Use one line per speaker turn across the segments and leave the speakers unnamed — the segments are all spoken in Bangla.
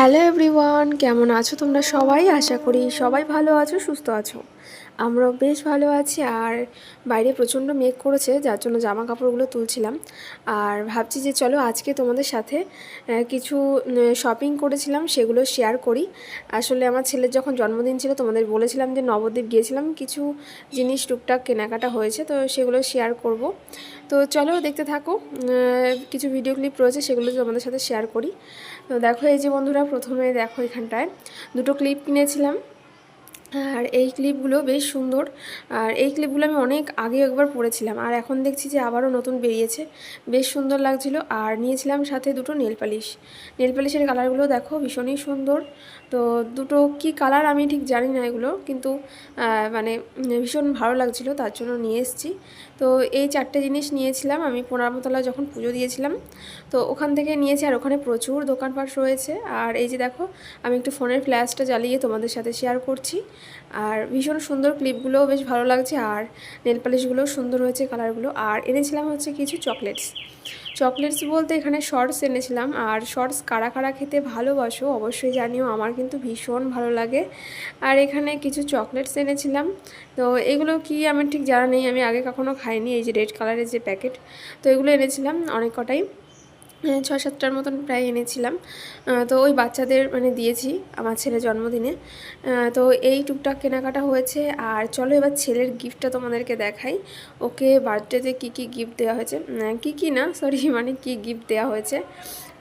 হ্যালো এভরিওয়ান, কেমন আছো তোমরা সবাই? আশা করি সবাই ভালো আছো, সুস্থ আছো। আমরাও বেশ ভালো আছি। আর বাইরে প্রচণ্ড মেঘ করেছে, যার জন্য জামা কাপড়গুলো তুলছিলাম। আর ভাবছি যে চলো আজকে তোমাদের সাথে কিছু শপিং করেছিলাম সেগুলো শেয়ার করি। আসলে আমার ছেলের যখন জন্মদিন ছিল তোমাদের বলেছিলাম যে নবদ্বীপ গিয়েছিলাম, কিছু জিনিস টুকটাক কেনাকাটা হয়েছে, তো সেগুলো শেয়ার করব। তো চলো দেখতে থাকো। কিছু ভিডিও ক্লিপ রয়েছে, সেগুলো তোমাদের সাথে শেয়ার করি। তো দেখো এই যে বন্ধুরা, প্রথমে দেখো এখানটায় দুটো ক্লিপ কিনেছিলাম। আর এই ক্লিপগুলো বেশ সুন্দর। আর এই ক্লিপগুলো আমি অনেক আগে একবার পরেছিলাম, আর এখন দেখছি যে আবারও নতুন বেরিয়েছে, বেশ সুন্দর লাগছিল। আর নিয়েছিলাম সাথে দুটো নেল পালিশ। নেল পালিশের কালারগুলো দেখো ভীষণই সুন্দর। তো দুটো কি কালার আমি ঠিক জানি না এগুলো, কিন্তু মানে ভীষণ ভালো লাগছিলো, তার জন্য নিয়ে এসেছি। তো এই চারটে জিনিস নিয়েছিলাম আমি পোড়ামতলা যখন পুজো দিয়েছিলাম, তো ওখান থেকে নিয়েছি। আর ওখানে প্রচুর দোকানপাট রয়েছে। আর এই যে দেখো, আমি একটু ফোনের ফ্ল্যাশটা জ্বালিয়ে তোমাদের সাথে শেয়ার করছি। আর ভীষণ সুন্দর, ক্লিপগুলোও বেশ ভালো লাগছে, আর নেল পালিশগুলোও সুন্দর হয়েছে কালারগুলো। আর এনেছিলাম হচ্ছে কিছু চকলেটস বলতে এখানে শর্টস এনেছিলাম। আর শর্টস কারা কারা খেতে ভালোবাসো অবশ্যই জানিও, আমার কিন্তু ভীষণ ভালো লাগে। আর এখানে কিছু চকলেটস এনেছিলাম। তো এগুলো কি আমার ঠিক জানা নেই, আমি আগে কখনো খাইনি। এই যে রেড কালারের যে প্যাকেট, তো এগুলো এনেছিলাম অনেক কটাই, 6-7টার মতন প্রায় এনেছিলাম। তো ওই বাচ্চাদের মানে দিয়েছি আমার ছেলের জন্মদিনে। তো এই টুকটাক কেনাকাটা হয়েছে। আর চলো এবার ছেলের গিফটটা তোমাদেরকে দেখাই। ওকে বার্থডেতে কী কী গিফট দেওয়া হয়েছে, কী না সরি মানে কী গিফট দেওয়া হয়েছে।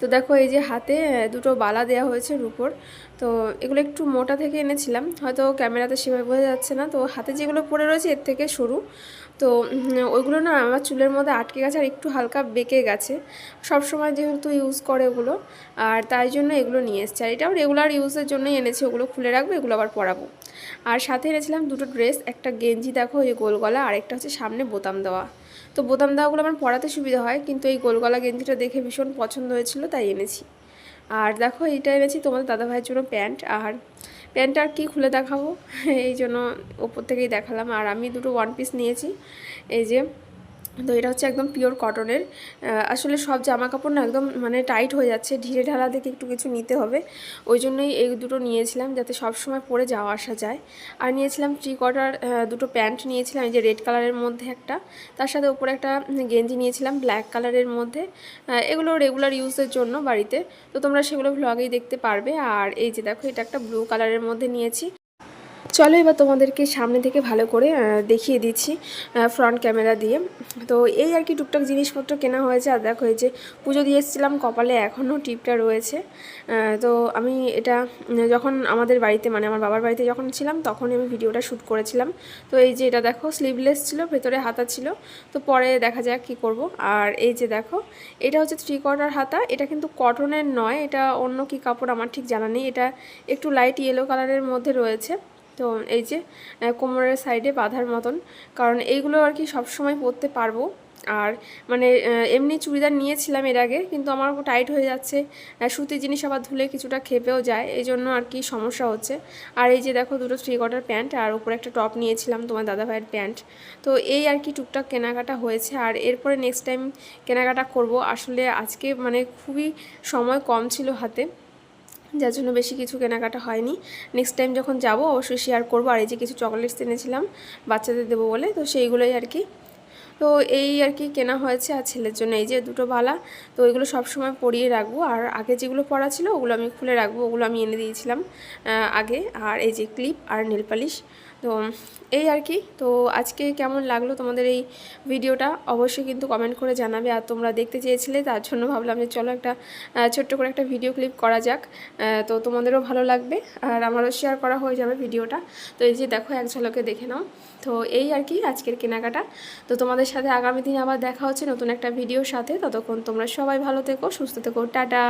তো দেখো এই যে হাতে দুটো বালা দেওয়া হয়েছে রূপোর। তো এগুলো একটু মোটা থেকে এনেছিলাম, হয়তো ক্যামেরাতে সেভাবে বোঝা যাচ্ছে না। তো হাতে যেগুলো পরে রয়েছে এর থেকে সরু। তো ওইগুলো না আমার চুলের মধ্যে আটকে গেছে, আর একটু হালকা বেঁকে গেছে সব সময় যেহেতু ইউজ করে ওগুলো, আর তাই জন্য এগুলো নিয়ে এসেছে। আর এটাও রেগুলার ইউজের জন্যই এনেছি, ওগুলো খুলে রাখবো, এগুলো আবার পরাবো। আর সাথে এনেছিলাম দুটো ড্রেস, একটা গেঞ্জি দেখো এই গোল গলা, আর একটা হচ্ছে সামনে বোতাম দেওয়া। তো বোতাম দেওয়াগুলো আমার পরাতে সুবিধা হয়, কিন্তু এই গোল গলা গেঞ্জিটা দেখে ভীষণ পছন্দ হয়েছিল, তাই এনেছি। আর দেখো এইটা এনেছি তোমাদের দাদাভাইয়ের জন্য প্যান্ট। আর প্যান্টটা আর কি খুলে দেখাবো, এই জন্য ওপর থেকেই দেখালাম। আর আমি দুটো ওয়ান পিস নিয়েছি, এই যে। তো এটা হচ্ছে একদম পিওর কটনের। আসলে সব জামা কাপড় না একদম মানে টাইট হয়ে যাচ্ছে, ঢিলে ঢালা দেখে একটু কিছু নিতে হবে, ওই জন্যই এই দুটো নিয়েছিলাম, যাতে সব সময় পরে যাওয়া আসা যায়। আর নিয়েছিলাম থ্রি কোয়ার্টার দুটো প্যান্ট নিয়েছিলাম, এই যে রেড কালারের মধ্যে একটা, তার সাথে উপরে একটা গেঞ্জি নিয়েছিলাম ব্ল্যাক কালারের মধ্যে। এগুলো রেগুলার ইউজের জন্য বাড়িতে, তো তোমরা সেগুলো ভ্লগেই দেখতে পারবে। আর এই যে দেখো, এটা একটা ব্লু কালারের মধ্যে নিয়েছি। চলো এবার তোমাদেরকে সামনে থেকে ভালো করে দেখিয়ে দিচ্ছি ফ্রন্ট ক্যামেরা দিয়ে। তো এই আর কি টুকটাক জিনিসপত্র কেনা হয়েছে। আর দেখো এই যে পুজো দিয়ে এসেছিলাম, কপালে এখনও টিপটা রয়েছে। তো আমি এটা যখন আমাদের বাড়িতে মানে আমার বাবার বাড়িতে যখন ছিলাম তখনই আমি ভিডিওটা শ্যুট করেছিলাম। তো এই যে এটা দেখো স্লিভলেস ছিল, ভেতরে হাতা ছিল, তো পরে দেখা যাক কী করব। আর এই যে দেখো, এটা হচ্ছে থ্রি কোয়ার্টার হাতা, এটা কিন্তু কটনের নয়, এটা অন্য কি কাপড় আমার ঠিক জানা নেই। এটা একটু লাইট ইয়েলো কালারের মধ্যে রয়েছে। তো এই যে কোমরের সাইডে বাঁধার মতন, কারণ এইগুলো আর কি সবসময় পরতে পারবো। আর মানে এমনি চুড়িদার নিয়েছিলাম এর আগে, কিন্তু আমার টাইট হয়ে যাচ্ছে, সুতির জিনিস আবার ধুলে কিছুটা খেপেও যায়, এই জন্য আর কি সমস্যা হচ্ছে। আর এই যে দেখো দুটো থ্রি কোয়ার্টার প্যান্ট, আর উপরে একটা টপ নিয়েছিলাম তোমার দাদাভাইয়ের প্যান্ট। তো এই আর কি টুকটাক কেনাকাটা হয়েছে। আর এরপরে নেক্সট টাইম কেনাকাটা করব। আসলে আজকে মানে খুবই সময় কম ছিল হাতে, যার জন্য বেশি কিছু কেনাকাটা হয়নি। নেক্সট টাইম যখন যাব অবশ্যই শেয়ার করবো। আর এই যে কিছু চকলেটস এনেছিলাম বাচ্চাদের দেবো বলে, তো সেইগুলোই আর কি। তো এই আর কি কেনা হয়েছে। আর ছেলের জন্য এই যে দুটো বালা, তো ওইগুলো সবসময় পরিয়ে রাখবো। আর আগে যেগুলো পরা ছিল ওগুলো আমি খুলে রাখবো, ওগুলো আমি এনে দিয়েছিলাম আগে। আর এই যে ক্লিপ আর নেল পালিশ, তো এই আর কি। তো আজকে কেমন লাগলো তোমাদের এই ভিডিওটা অবশ্যই কিন্তু কমেন্ট করে জানাবে। আর তোমরা দেখতে চেয়েছিলে, তার জন্য ভাবলাম যে চলো একটা ছোট্ট করে একটা ভিডিও ক্লিপ করা যাক, তো তোমাদেরও ভালো লাগবে আর আমারও শেয়ার করা হয়ে যাবে ভিডিওটা। তো এই যে দেখো এক ঝলকে দেখে নাও। তো এই আর কি আজকের কেনাকাটা। তো তোমাদের সাথে আগামী দিন আবার দেখা হচ্ছে নতুন একটা ভিডিওর সাথে। ততক্ষণ তোমরা সবাই ভালো থেকো, সুস্থ থেকো, টাটা।